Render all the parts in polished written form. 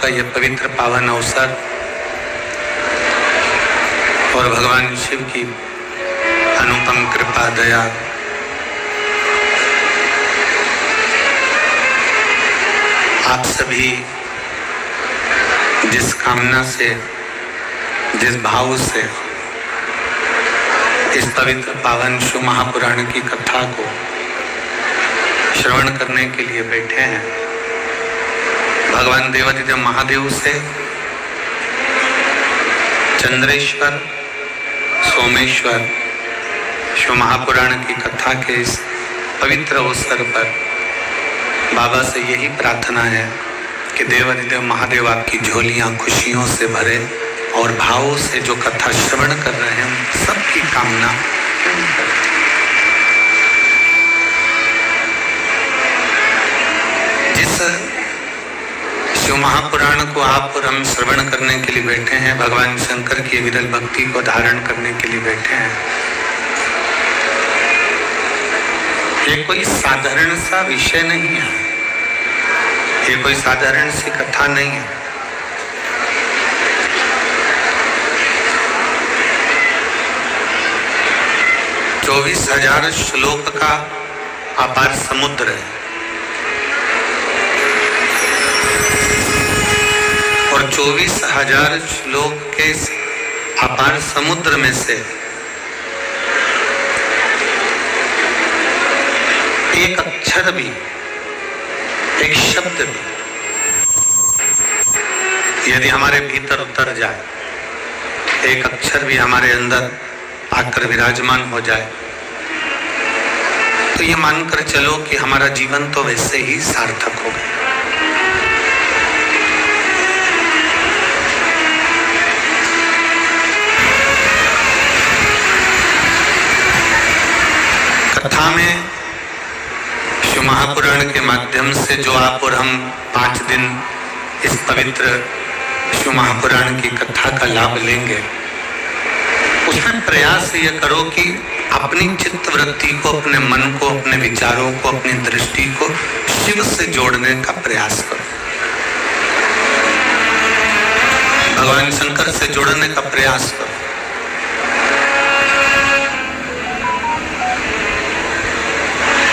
का यह पवित्र पावन अवसर और भगवान शिव की अनुपम कृपा दया आप सभी जिस कामना से, जिस भाव से इस पवित्र पावन शिव महापुराण की कथा को श्रवण करने के लिए बैठे हैं, भगवान देवाधिदेव महादेव से चंद्रेश्वर सोमेश्वर शिव महापुराण की कथा के इस पवित्र अवसर पर बाबा से यही प्रार्थना है कि देवाधिदेव महादेव आपकी झोलियां खुशियों से भरे और भावों से जो कथा श्रवण कर रहे हैं सबकी कामना जिस शिव महापुराण को आप और हम श्रवण करने के लिए बैठे हैं, भगवान शंकर की विरल भक्ति को धारण करने के लिए बैठे हैं, ये कोई साधारण सा विषय नहीं है, ये कोई साधारण सी कथा नहीं है। चौबीस 24,000 श्लोक का अपार समुद्र है और 24,000 श्लोक के अपार समुद्र में से एक अक्षर भी, एक शब्द भी यदि हमारे भीतर उतर जाए, एक अक्षर भी हमारे अंदर आकर विराजमान हो जाए, तो ये मानकर चलो कि हमारा जीवन तो वैसे ही सार्थक हो गया। कथा में शिव महापुराण के माध्यम से जो आप और हम 5 दिन इस पवित्र शिव महापुराण की कथा का लाभ लेंगे, उसमें प्रयास ये करो कि अपनी चित्त वृत्ति को, अपने मन को, अपने विचारों को, अपनी दृष्टि को शिव से जोड़ने का प्रयास करो, भगवान शंकर से जोड़ने का प्रयास करो।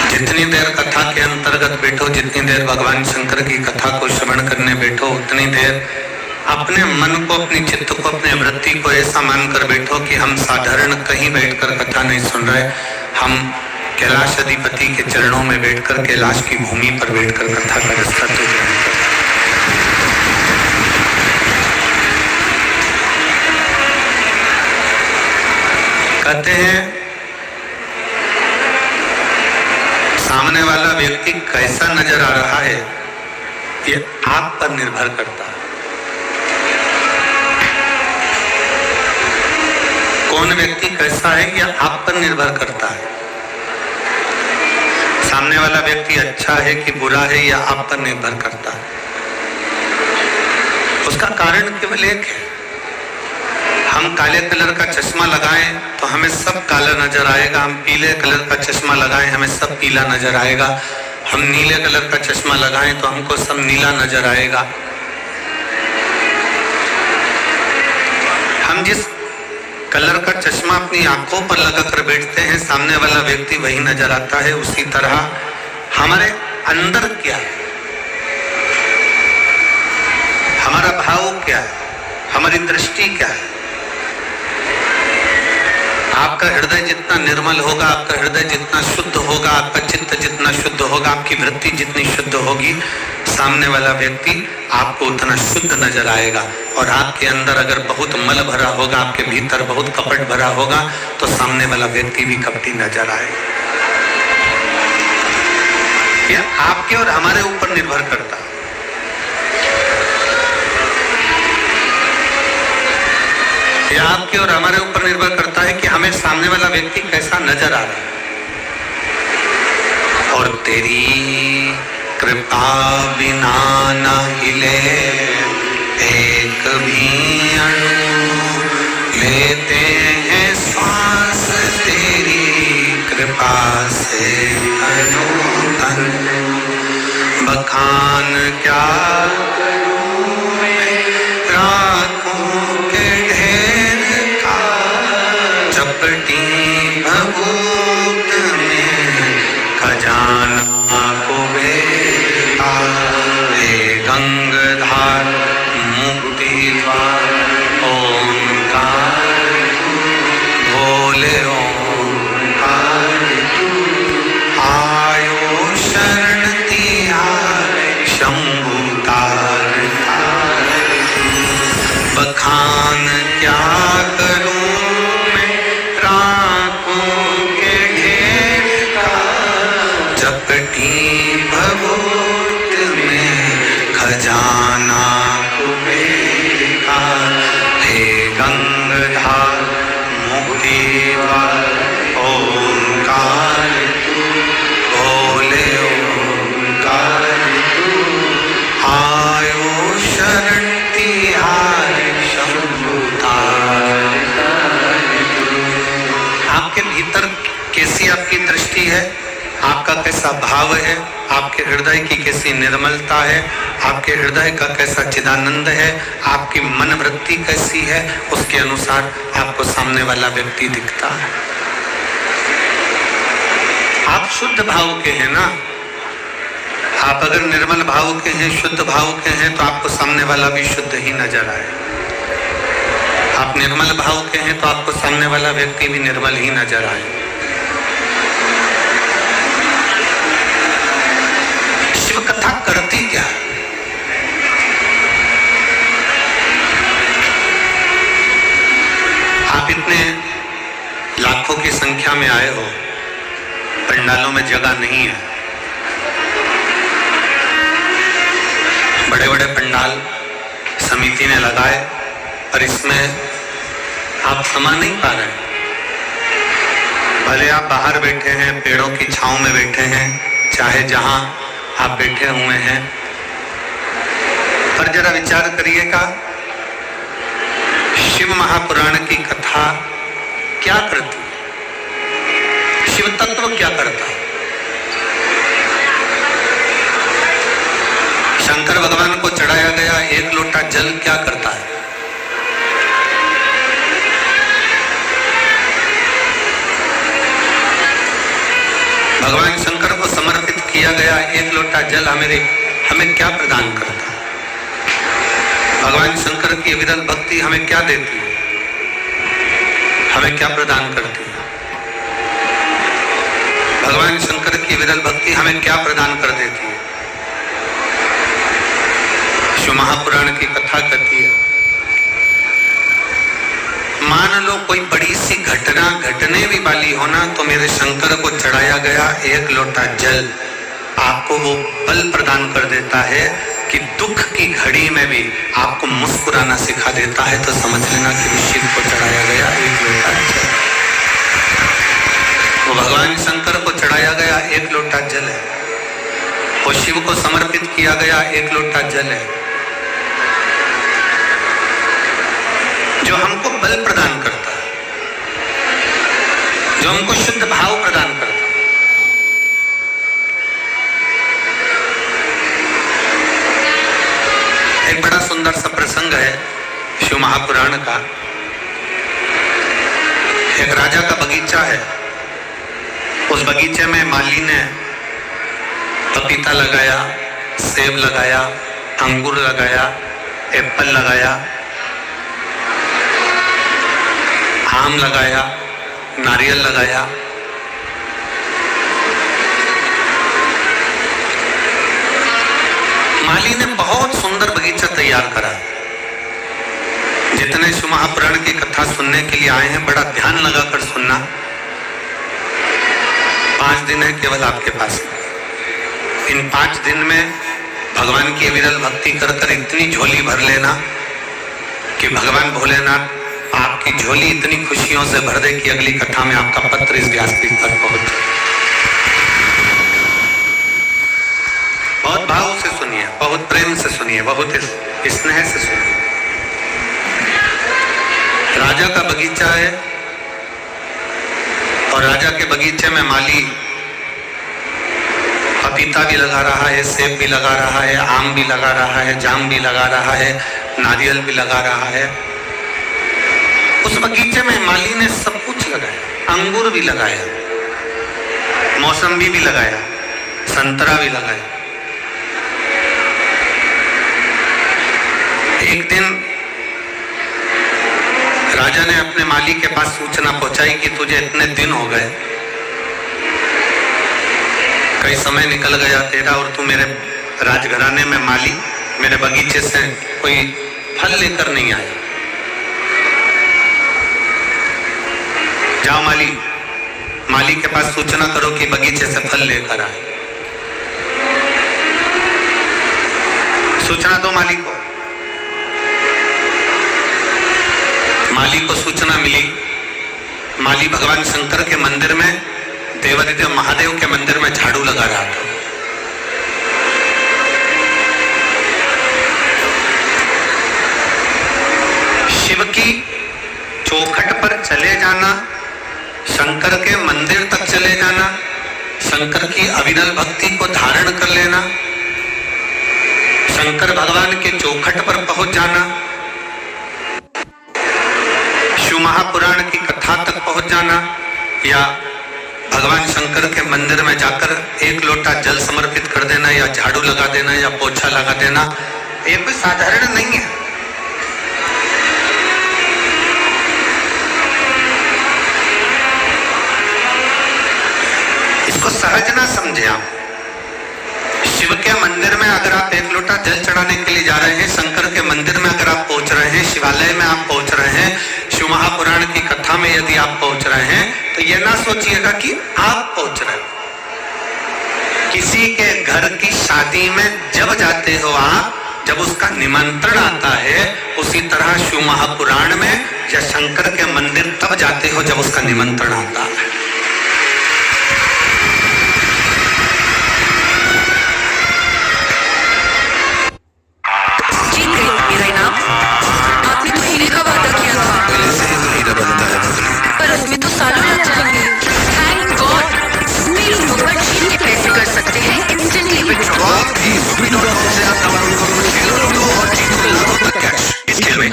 जितनी देर कथा के अंतर्गत बैठो, जितनी देर भगवान शंकर की कथा को श्रवण करने बैठो, उतनी देर अपने मन को, अपनी चित्त को, अपने वृत्ति को ऐसा मानकर बैठो कि हम साधारण कहीं बैठकर कथा नहीं सुन रहे, हम कैलाश अधिपति के चरणों में बैठकर, कैलाश की भूमि पर बैठकर कथा का रस्ता तो ग्रहण कर। कहते हैं सामने वाला व्यक्ति कैसा नजर आ रहा है ये आप पर निर्भर करता है। कौन व्यक्ति कैसा है यह आप पर निर्भर करता है। सामने वाला व्यक्ति अच्छा है कि बुरा है यह आप पर निर्भर करता है। उसका कारण केवल एक है, हम काले कलर का चश्मा लगाएं तो हमें सब काला नजर आएगा, हम पीले कलर का चश्मा लगाएं हमें सब पीला नजर आएगा, हम नीले कलर का चश्मा लगाएं तो हमको सब नीला नजर आएगा। हम जिस कलर का चश्मा अपनी आंखों पर लगाकर बैठते हैं, सामने वाला व्यक्ति वही नजर आता है। उसी तरह हमारे अंदर क्या है, हमारा भाव क्या है, हमारी दृष्टि क्या है। आपका हृदय जितना निर्मल होगा, आपका हृदय जितना शुद्ध होगा, आपका चित्त जितना शुद्ध होगा, आपकी वृत्ति जितनी शुद्ध होगी, सामने वाला व्यक्ति आपको उतना शुद्ध नजर आएगा। और आपके अंदर अगर बहुत मल भरा होगा, आपके भीतर बहुत कपट भरा होगा, तो सामने वाला व्यक्ति भी कपटी नजर आएगा। यह आपके और हमारे ऊपर निर्भर करता है। यह आपके और हमारे ऊपर निर्भर करता है कि हमें सामने वाला व्यक्ति कैसा नजर आ रहा है। और तेरी कृपा बिना न हिले एक भी अणु, लेते हैं श्वास तेरी कृपा से अनु तन। बखान क्या करूं भभूत में खजाना कुबेरा। हे गंगाधार मुक्ति द्वार ओंकार भोले ओंकार आयो शरण तिहार शंभु तार। बखान क्या करूं मैं राखों के ढेर का, चपटी भभूत में खजाना कुबेरा। हे गंगाधार मुक्ति द्वार ओंकार भोले ओंकार आयो शरण तिहार शंभु तार। आपके भीतर कैसी आपकी दृष्टि है, आपका कैसा भाव है, आपके हृदय की कैसी निर्मलता है, आपके हृदय का कैसा चिदानंद है, आपकी मन वृत्ति कैसी है, उसके अनुसार आपको सामने वाला व्यक्ति दिखता है। आप शुद्ध भाव के हैं ना, आप अगर निर्मल भाव के हैं, शुद्ध भाव के हैं, तो आपको सामने वाला भी शुद्ध ही नजर आए। आप निर्मल भाव के हैं तो आपको सामने वाला व्यक्ति भी निर्मल ही नजर आए। शिव कथा करती क्या? आप इतने लाखों की संख्या में आए हो, पंडालों में जगह नहीं है, बड़े बड़े पंडाल समिति ने लगाए और इसमें आप समा नहीं पा रहे। भले आप बाहर बैठे हैं, पेड़ों की छांव में बैठे हैं, चाहे जहां आप बैठे हुए हैं, पर जरा विचार करिएगा, शिव महापुराण की कथा क्या करती है? शिव तत्व क्या करता है? शंकर भगवान को चढ़ाया गया एक लोटा जल क्या करता है? भगवान शंकर को समर्पित किया गया एक लोटा जल हमें क्या प्रदान करता है? भगवान शंकर की विरल भक्ति हमें क्या देती है, हमें क्या प्रदान करती है? भगवान शंकर की विरल भक्ति हमें क्या प्रदान कर देती है? शिव महापुराण की कथा कहती है, मान लो कोई बड़ी सी घटना घटने भी वाली हो ना, तो मेरे शंकर को चढ़ाया गया एक लोटा जल आपको वो बल प्रदान कर देता है कि दुख की घड़ी में भी आपको मुस्कुराना सिखा देता है। तो समझ लेना कि शिव को चढ़ाया गया एक लोटा जल, वो भगवान शंकर को चढ़ाया गया एक लोटा जल है, वो शिव को समर्पित किया गया एक लोटा जल है, जो हमको बल प्रदान करता है, जो हमको शुद्ध भाव प्रदान करता है। एक बड़ा सुंदर सा प्रसंग है शिव महापुराण का। एक राजा का बगीचा है, उस बगीचे में माली ने पपीता लगाया, सेब लगाया, अंगूर लगाया, एप्पल लगाया, आम लगाया, नारियल लगाया। माली ने बहुत सुंदर बगीचा तैयार करा। जितने शिव महापुराण की कथा सुनने के लिए आए हैं, बड़ा ध्यान लगाकर सुनना। 5 दिन है केवल आपके पास। इन 5 दिन में भगवान की अविरल भक्ति कर कर इतनी झोली भर लेना कि भगवान भोलेनाथ आपकी झोली इतनी खुशियों से भर दे कि अगली कथा में आपका पत्र इस व्यासपीठ पर पहुंचे। बहुत भाव से सुनिए, बहुत प्रेम से सुनिए, बहुत स्नेह से सुनिए। राजा का बगीचा है और राजा के बगीचे में माली पपीता भी लगा रहा है, सेब भी लगा रहा है, आम भी लगा रहा है, जाम भी लगा रहा है, नारियल भी लगा रहा है। उस बगीचे में माली ने सब कुछ लगाया। अंगूर भी लगाया, मौसम्बी भी लगाया, संतरा भी लगाया। एक दिन राजा ने अपने माली के पास सूचना पहुंचाई कि तुझे इतने दिन हो गए, कई समय निकल गया तेरा और तू मेरे राजघराने में माली मेरे बगीचे से कोई फल लेकर नहीं आया। जाओ माली के पास सूचना करो कि बगीचे से फल लेकर आए। सूचना दो माली को। माली को सूचना मिली, माली भगवान शंकर के मंदिर में, देवादिदेव महादेव के मंदिर में झाड़ू लगा रहा था। शिव की चौखट पर चले जाना, शंकर के मंदिर तक चले जाना, शंकर की अविरल भक्ति को धारण कर लेना, शंकर भगवान के चौखट पर पहुंच जाना, शिव महापुराण की कथा तक पहुंच जाना, या भगवान शंकर के मंदिर में जाकर एक लोटा जल समर्पित कर देना, या झाड़ू लगा देना, या पोछा लगा देना, ये कोई साधारण नहीं है। इसको सहज ना समझे आप। शिव के मंदिर में अगर आप एक लोटा जल चढ़ाने के लिए जा रहे हैं, शंकर के मंदिर में अगर आप पहुंच रहे हैं, शिवालय में आप पहुंच रहे हैं, शिव महापुराण की कथा में यदि आप पहुंच रहे हैं, तो यह ना सोचिएगा कि आप पहुंच रहे हैं। किसी के घर की शादी में जब जाते हो आप, जब उसका निमंत्रण आता है, उसी तरह शिव महापुराण में या शंकर के मंदिर तब जाते हो जब उसका निमंत्रण आता है।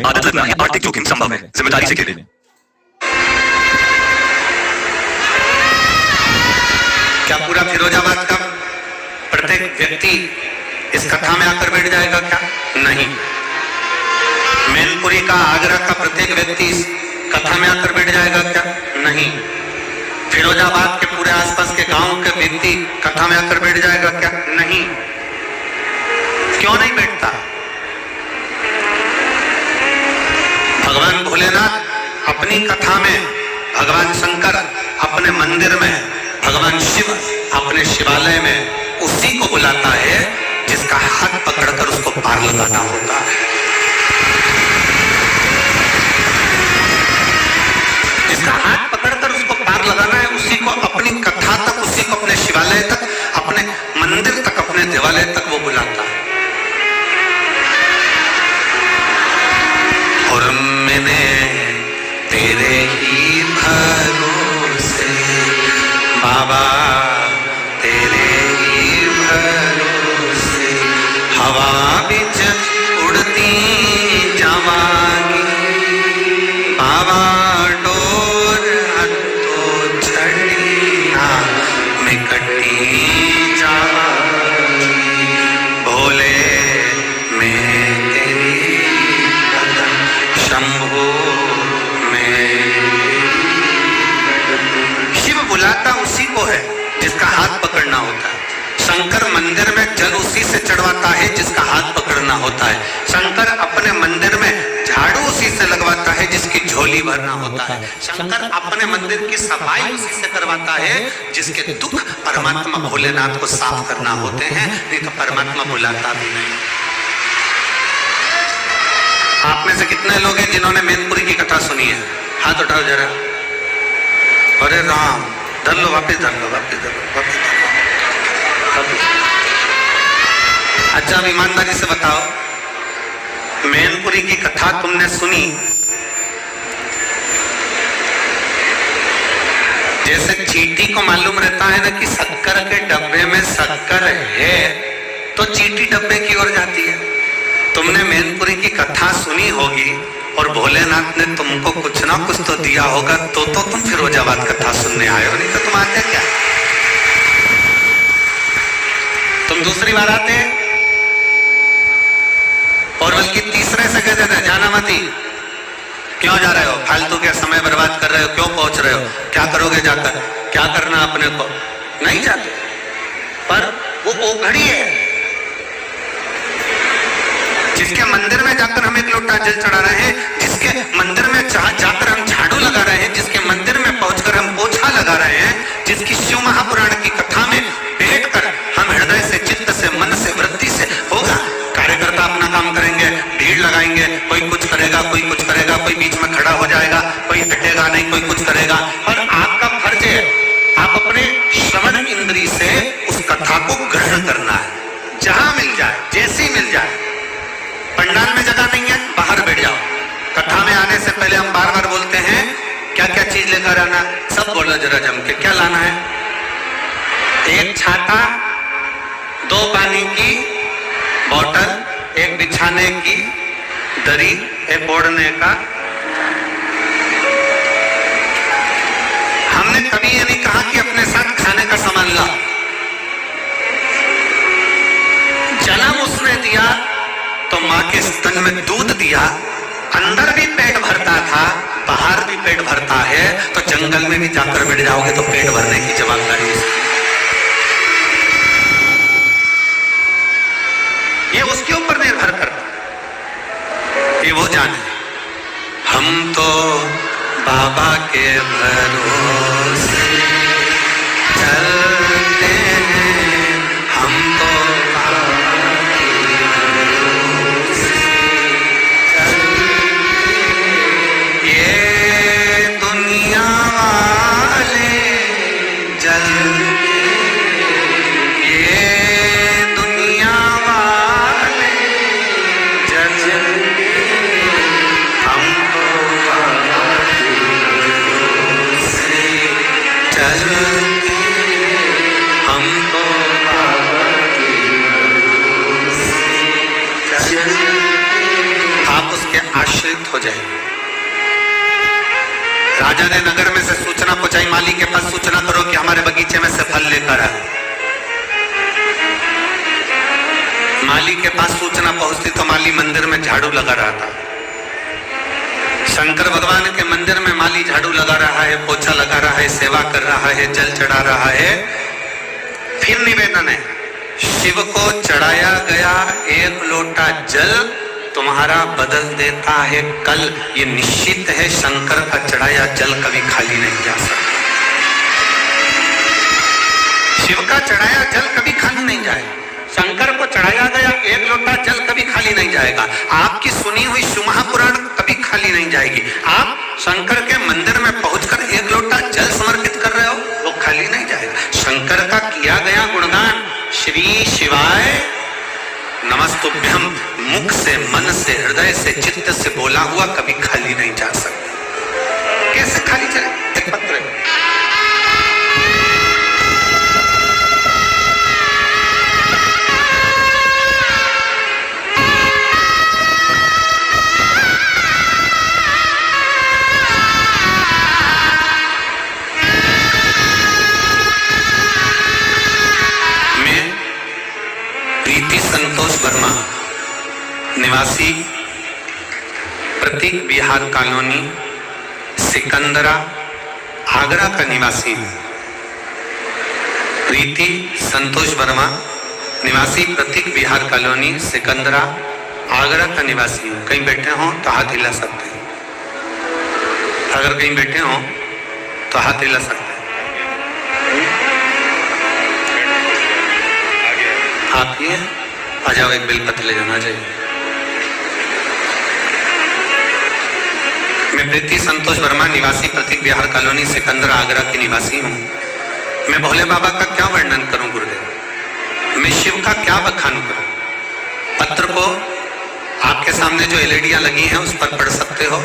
आदत लगना है, आर्थिक जोखिम संभव है, जिम्मेदारी से खेलें। क्या पूरा फिरोजाबाद का प्रत्येक व्यक्ति इस कथा में आकर बैठ जाएगा? क्या नहीं। मैनपुरी का, आगरा का प्रत्येक व्यक्ति इस कथा में आकर बैठ जाएगा? क्या नहीं। फिरोजाबाद के पूरे आसपास के गांव के व्यक्ति कथा में आकर बैठ जाएगा? क्या नहीं। क्यों नहीं बैठता? भगवान भोलेनाथ अपनी कथा में, भगवान शंकर अपने मंदिर में, भगवान शिव अपने शिवालय में उसी को बुलाता है जिसका हाथ पकड़कर उसको पार लगाना होता है। जिसका हाथ पकड़कर उसको पार लगाना है, उसी को अपनी कथा तक, उसी को अपने शिवालय तक, अपने मंदिर तक, अपने देवालय तक वो बुलाता है। और मैंने तेरे ही भरोसे बाबा, तेरे ही भरोसे हवा बिच उड़ती जवानी बाबा, डोर हत्तो छड़िया में कटी जवानी भोले में तेरी कदम शंभो में। शिव बुलाता उसी को है जिसका हाथ पकड़ना होता है। शंकर मंदिर में जल उसी से चढ़वाता है जिसका हाथ पकड़ना होता है। शंकर अपने मंदिर में झाड़ू उसी से लगवाता है जिसकी झोली भरना होता है। शंकर अपने मंदिर की सफाई उसी से करवाता है जिसके दुख परमात्मा भोलेनाथ को साफ करना होते हैं, नहीं तो परमात्मा बुलाता भी नहीं। आप में से कितने लोग हैं जिन्होंने मैनपुरी की कथा सुनी है? हाथ उठाओ जरा। अरे राम, धर लो, वापिस धर लो, वापिस धर लो, वापिस धर लो। अच्छा, अब ईमानदारी से बताओ, मैनपुरी की कथा तुमने सुनी, जैसे चींटी को मालूम रहता है ना कि शक्कर के डब्बे में शक्कर है, तो चींटी डब्बे की ओर जाती है। तुमने मैनपुरी की कथा सुनी होगी और भोलेनाथ ने तुमको कुछ ना कुछ तो दिया होगा, तो तुम फिरोजाबाद कथा सुनने आए हो, नहीं तो तुम आते क्या? तुम दूसरी बार आते और बल्कि तीसरे से कहते थे जाना मत ही, क्यों जा रहे हो, फालतू के समय बर्बाद कर रहे हो, क्यों पहुंच रहे हो, क्या करोगे जाकर, क्या करना अपने को, नहीं जाते। पर वो घड़ी है जिसके मंदिर में जाकर हम एक लोटा जल चढ़ा रहे हैं, जिसके मंदिर में जाकर हम झाड़ू लगा रहे हैं, जिसके मंदिर में पहुंचकर हम पोछा लगा रहे हैं, जिसकी शिव महापुराण की कथा में बैठकर हम हृदय से, चित्त से, मन से, वृत्ति से होगा। कार्यकर्ता अपना काम करेंगे, भीड़ लगाएंगे, कोई कुछ करेगा, कोई कुछ करेगा, कोई बीच में खड़ा हो जाएगा, कोई हटेगा नहीं, कोई कुछ करेगा। और आपका फर्ज है, आप अपने श्रवण इंद्री से उस कथा को ग्रहण करना है, जहां मिल जाए, जैसी मिल जाए। पंडाल में जगह नहीं है, बाहर बैठ जाओ। कथा में आने से पहले हम बार बार बोलते हैं क्या क्या चीज लेकर आना, सब बोलो जरा जम के, क्या लाना है? एक छाता, 2 पानी की बोतल, एक बिछाने की दरी, एक ओढ़ने का। हमने कभी ये नहीं कहा कि अपने साथ खाने का सामान लाओ। जन्म उसने दिया तो मां के स्तन में दूध दिया, अंदर भी पेट भरता था, बाहर भी पेट भरता है, तो जंगल में भी जाकर बैठ जाओगे तो पेट भरने की जवाबदारी उसकी। ये उसके ऊपर निर्भर करता, ये वो जाने। हम तो बाबा के भरोसे चलते हैं, हम तो हो जाएंगे। राजा ने नगर में से सूचना पहुंचाई, माली के पास सूचना करो कि हमारे बगीचे में से फल लेकर आए। माली के पास सूचना पहुंचती तो माली मंदिर में झाड़ू लगा रहा था। शंकर भगवान के मंदिर में माली झाड़ू लगा रहा है, पोछा लगा रहा है, सेवा कर रहा है, जल चढ़ा रहा है। फिर निवेदन है, शिव को चढ़ाया गया 1 लोटा जल तुम्हारा बदल देता है कल। ये निश्चित है, शंकर का चढ़ाया जल कभी खाली नहीं जा सकता। शिव का चढ़ाया जल कभी खाली नहीं जाएगा। शंकर को चढ़ाया गया 1 लोटा जल कभी खाली नहीं जाएगा। आपकी सुनी हुई शिव महापुराण कभी खाली नहीं जाएगी। आप शंकर के मंदिर में पहुंचकर 1 लोटा जल समर्पित कर रहे हो, वो खाली नहीं जाएगा। शंकर का किया गया गुणगान, श्री शिवाय नमस्तुभ्यम, मुख से, मन से, हृदय से, चित्त से बोला हुआ कभी खाली नहीं जा सकता। कैसे खाली चले? एक पत्र संतोष वर्मा, निवासी प्रतीक बिहार कॉलोनी, सिकंदरा, आगरा का निवासी हूं। प्रीति संतोष वर्मा, निवासी प्रतीक बिहार कॉलोनी, सिकंदरा, आगरा का निवासी हूं। कहीं बैठे हो तो हाथ हिला सकते हैं। अगर कहीं बैठे हो तो हाथ हिला सकते हैं। आप ही है, आ जाओ, एक बेलपत्र ले जाना चाहिए। मैं प्रीति संतोष वर्मा, निवासी प्रतीक बिहार कॉलोनी, सिकंदरा, आगरा की निवासी हूँ। मैं भोले बाबा का क्या वर्णन करूं गुरुदेव, मैं शिव का क्या बखान करूं। पत्र को आपके सामने जो एलईडियां लगी हैं उस पर पढ़ सकते हो।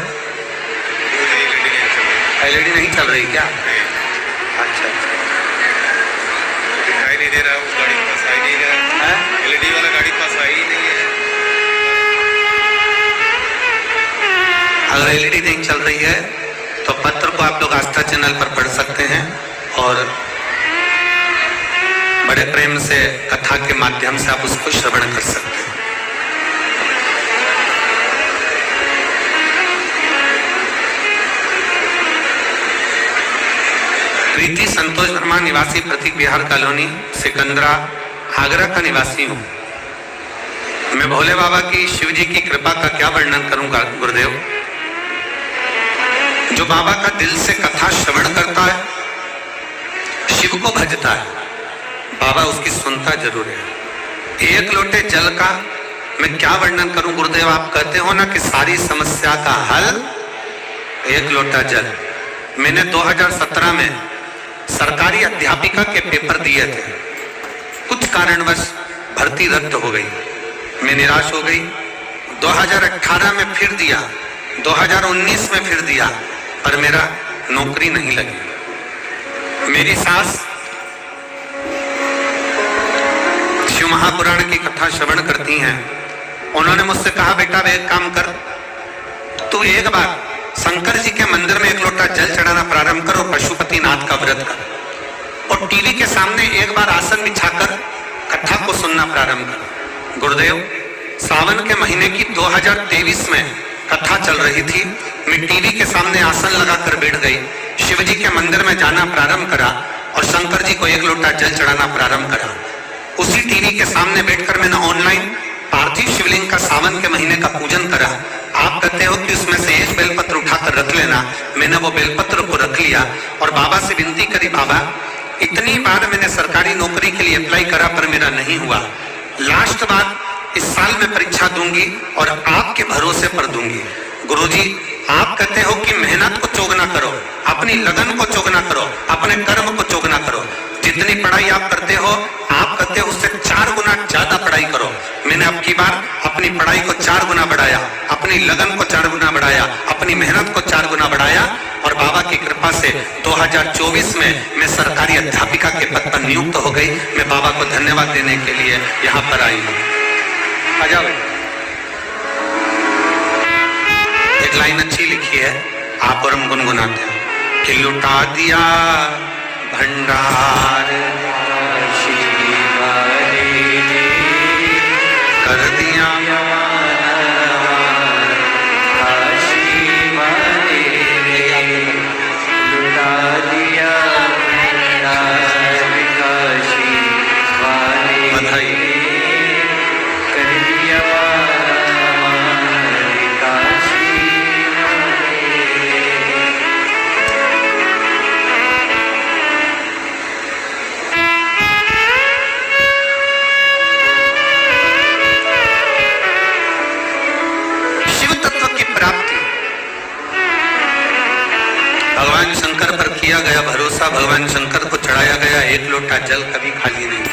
एलईडी नहीं चल रही क्या? अच्छा, दिखाई नहीं दे रहा, उस गाड़ी के पास आई नहीं रहा है। एलईडी वाला गाड़ी पास आई नहीं है। अगर एलईडी नहीं चल रही है तो पत्र को आप लोग आस्था चैनल पर पढ़ सकते हैं और बड़े प्रेम से कथा के माध्यम से आप उसको श्रवण कर सकते हैं। प्रीति संतोष वर्मा, निवासी प्रतीक विहार कॉलोनी, सिकंदरा, आगरा का निवासी हूं। मैं भोले बाबा की, शिव जी की कृपा का क्या वर्णन करूंगा गुरुदेव। जो बाबा का दिल से कथा श्रवण करता है, शिव को भजता है, बाबा उसकी सुनता जरूर है। एक लोटे जल का मैं क्या वर्णन करूं गुरुदेव। आप कहते हो ना कि सारी समस्या का हल एक लोटा जल। मैंने 2017 में सरकारी अध्यापिका के पेपर दिए थे, कुछ कारणवश भर्ती रद्द हो गई, मैं निराश हो गई। 2018 में फिर दिया, 2019 में फिर दिया, पर मेरा नौकरी नहीं लगी। मेरी सास शिव महापुराण की कथा श्रवण करती हैं। उन्होंने मुझसे कहा, बेटा एक काम कर, तू एक बार शंकर जी के मंदिर में एक लोटा जल चढ़ाना प्रारंभ करो, पशुपतिनाथ का व्रत कर, और टीवी के सामने एक बार आसन बिछाकर कथा को सुनना प्रारंभ कर। गुरुदेव, सावन के महीने की 2023 में कथा चल रही थी, मैं टीवी के सामने आसन लगाकर बैठ गई, शिव जी के मंदिर में जाना प्रारंभ करा और शंकर जी को एक लोटा जल चढ़ाना प्रारंभ करा। उसी टीवी के सामने बैठकर मैंने ऑनलाइन पार्थिव शिवलिंग का सावन के महीने का पूजन करा। आप कहते हो कि उसमें से एक बेलपत्र उठाकर रख लेना, मैंने वो बेलपत्र को रख लिया और बाबा से विनती करी, बाबा इतनी बार मैंने सरकारी नौकरी के लिए अप्लाई करा पर मेरा नहीं हुआ, लास्ट बार इस साल में परीक्षा दूंगी और आपके भरोसे पर दूंगी। गुरुजी, आप कहते हो कि मेहनत को चोगना करो, अपनी लगन को चोगना करो, अपने कर्म को चोगना करो। जितनी पढ़ाई आप करते हो, आप कहते हो उससे 4 गुना ज्यादा पढ़ाई करो। मैंने अब की बार अपनी पढ़ाई को 4 गुना बढ़ाया, अपनी लगन को 4 गुना बढ़ाया, अपनी मेहनत को 4 गुना बढ़ाया और बाबा की कृपा से 2024 में मैं सरकारी अध्यापिका के पद पर नियुक्त हो गई। मैं बाबा को धन्यवाद देने के लिए यहाँ पर आई हूँ। आ जाओ। एक लाइन अच्छी लिखी है, आप और हम गुनगुनाते हैं कि लुटा दिया भंडार कर दिया, बधाई। भगवान शंकर पर किया गया भरोसा, भगवान शंकर को चढ़ाया गया एक लोटा जल कभी खाली नहीं।